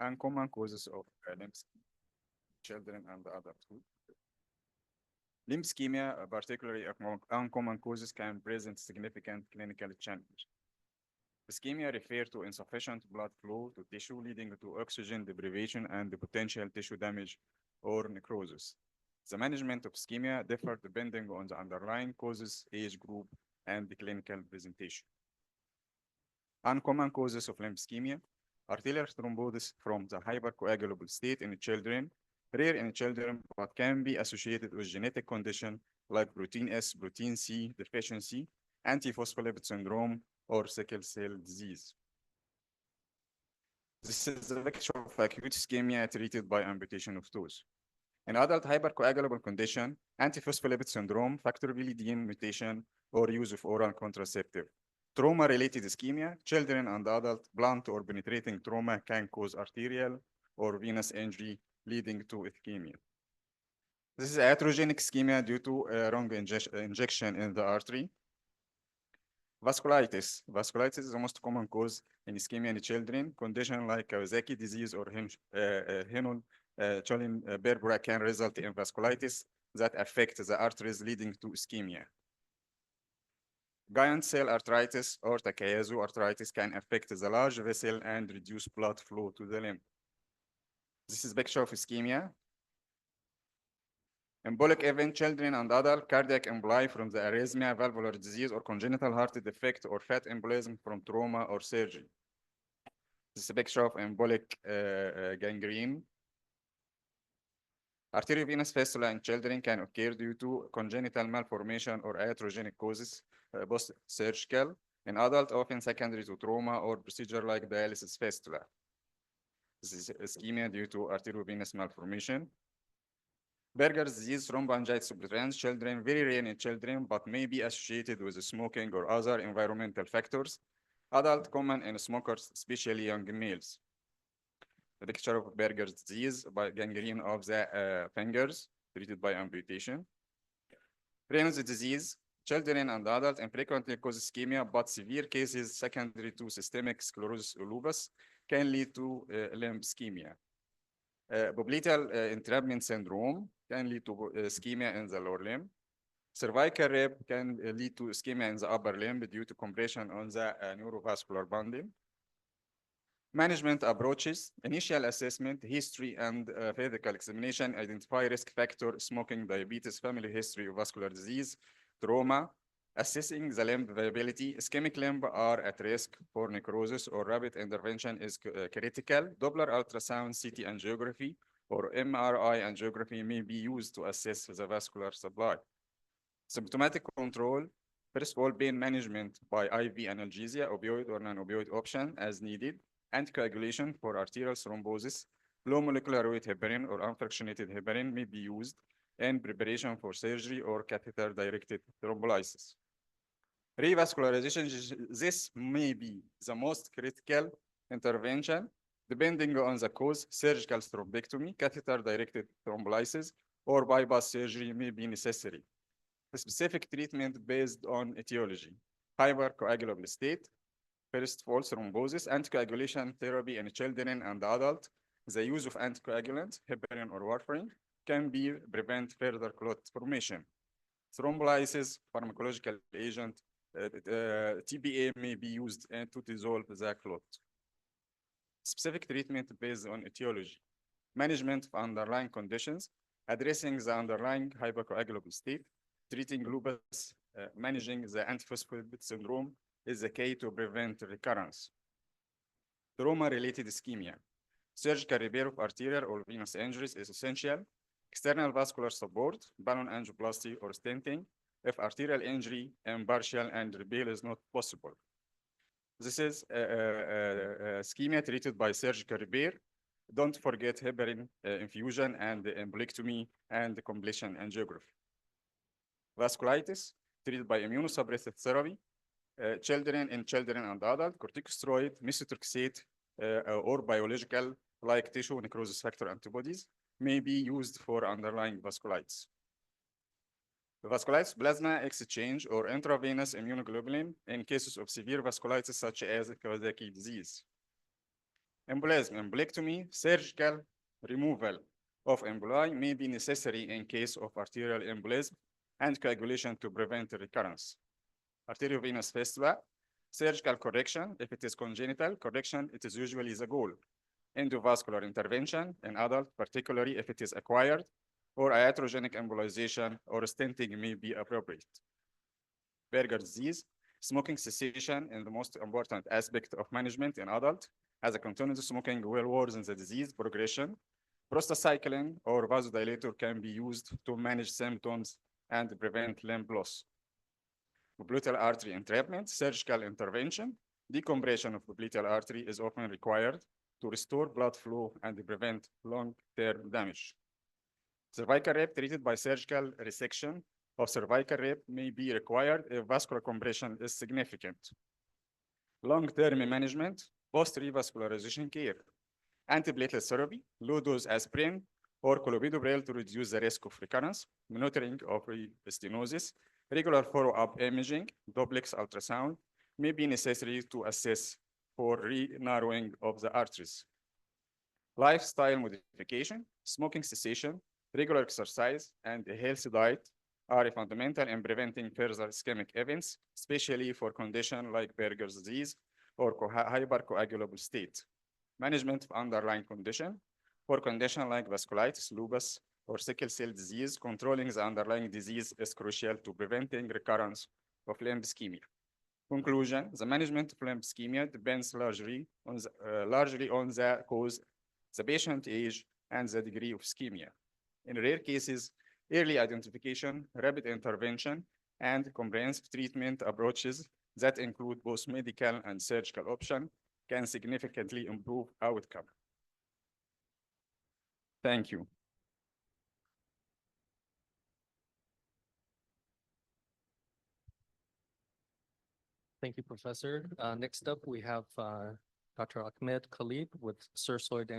Uncommon causes of limb ischemia, children and adulthood. Limb ischemia, particularly among uncommon causes, can present significant clinical challenge. Ischemia refer to insufficient blood flow to tissue, leading to oxygen deprivation and the potential tissue damage or necrosis. The management of ischemia differ depending on the underlying causes, age group, and the clinical presentation. Uncommon causes of limb ischemia: arterial thrombosis from the hypercoagulable state in children, rare in children, but can be associated with genetic condition like protein S, protein C deficiency, antiphospholipid syndrome, or sickle cell disease. This is a picture of acute ischemia treated by amputation of toes. In adult hypercoagulable condition, antiphospholipid syndrome, factor VLDN mutation, or use of oral contraceptive. Trauma-related ischemia, children and adult, blunt or penetrating trauma can cause arterial or venous injury, leading to ischemia. This is iatrogenic ischemia due to a wrong injection in the artery. Vasculitis. Vasculitis is the most common cause in ischemia in children. Condition like Kawasaki disease or Henle-Cholin-Berbera can result in vasculitis that affect the arteries, leading to ischemia. Giant cell arteritis or Takayasu arteritis can affect the large vessel and reduce blood flow to the limb. This is a picture of ischemia. Embolic event, children and adult, cardiac emboli from the arrhythmia, valvular disease, or congenital heart defect, or fat embolism from trauma or surgery. This is a picture of embolic gangrene. Arteriovenous fistula in children can occur due to congenital malformation or iatrogenic causes, post-surgical. In adult, often secondary to trauma or procedure like dialysis fistula. This is ischemia due to arteriovenous malformation. Berger's disease, thromboangiitis obliterans, children, very rare in children, but may be associated with smoking or other environmental factors. Adult, common in smokers, especially young males. The picture of Berger's disease by gangrene of the fingers, treated by amputation. Raynaud's disease, children and adults, infrequently cause ischemia, but severe cases secondary to systemic sclerosis or lupus can lead to limb ischemia. Popliteal entrapment syndrome can lead to ischemia in the lower limb. Cervical rib can lead to ischemia in the upper limb due to compression on the neurovascular bundle. Management approaches: initial assessment, history, and physical examination. Identify risk factor: smoking, diabetes, family history of vascular disease, trauma. Assessing the limb viability. Ischemic limbs are at risk for necrosis or rapid intervention is critical. Doppler ultrasound, CT angiography, or MRI angiography may be used to assess the vascular supply. Symptomatic control: first of all, pain management by IV analgesia, opioid or non-opioid option as needed. Anticoagulation for arterial thrombosis. Low molecular weight heparin or unfractionated heparin may be used in preparation for surgery or catheter-directed thrombolysis. Revascularization, this may be the most critical intervention, depending on the cause. Surgical thrombectomy, catheter-directed thrombolysis, or bypass surgery may be necessary. A specific treatment based on etiology: hypercoagulable state, first of all, thrombosis, anticoagulation therapy in children and adults. The use of anticoagulant, heparin or warfarin, can be prevent further clot formation. Thrombolysis, pharmacological agent, TPA may be used to dissolve the clot. Specific treatment based on etiology: management of underlying conditions, addressing the underlying hypercoagulable state, treating lupus, managing the antiphospholipid syndrome is the key to prevent recurrence. Trauma-related ischemia: surgical repair of arterial or venous injuries is essential. External vascular support, balloon angioplasty or stenting, if arterial injury impartial and repair is not possible. This is ischemia treated by surgical repair. Don't forget heparin infusion and embolectomy and completion angiography. Vasculitis, treated by immunosuppressive therapy. Children and adult, corticosteroid, methotrexate, or biological like tissue necrosis factor antibodies may be used for underlying vasculitis. Vasculitis plasma exchange or intravenous immunoglobulin in cases of severe vasculitis such as Kawasaki disease. Embolism, embolectomy, surgical removal of emboli may be necessary in case of arterial embolism and coagulation to prevent recurrence. Arteriovenous fistula, surgical correction, if it is congenital correction, it is usually the goal. Endovascular intervention in adult, particularly if it is acquired, or iatrogenic embolization or stenting may be appropriate. Berger disease, smoking cessation is the most important aspect of management in adult, as a continuous smoking will worsen the disease progression. Prostacyclin or vasodilator can be used to manage symptoms and prevent limb loss. Popliteal artery entrapment, surgical intervention, decompression of popliteal artery is often required to restore blood flow and prevent long-term damage. Cervical rape treated by surgical resection of cervical rape may be required if vascular compression is significant. Long-term management, post-revascularization care, antiplatelet therapy, low-dose aspirin, or clopidogrel to reduce the risk of recurrence, monitoring of stenosis, regular follow-up imaging, duplex ultrasound may be necessary to assess for re-narrowing of the arteries. Lifestyle modification, smoking cessation, regular exercise, and a healthy diet are fundamental in preventing further ischemic events, especially for conditions like Berger's disease or hypercoagulable state. Management of underlying condition, for conditions like vasculitis, lupus, or sickle cell disease, controlling the underlying disease is crucial to preventing recurrence of limb ischemia. Conclusion, the management of limb ischemia depends largely on the cause, the patient age, and the degree of ischemia. In rare cases, early identification, rapid intervention, and comprehensive treatment approaches that include both medical and surgical options can significantly improve outcome. Thank you. Thank you, Professor. Next up, we have Dr. Ahmed Khaled with cirrhoid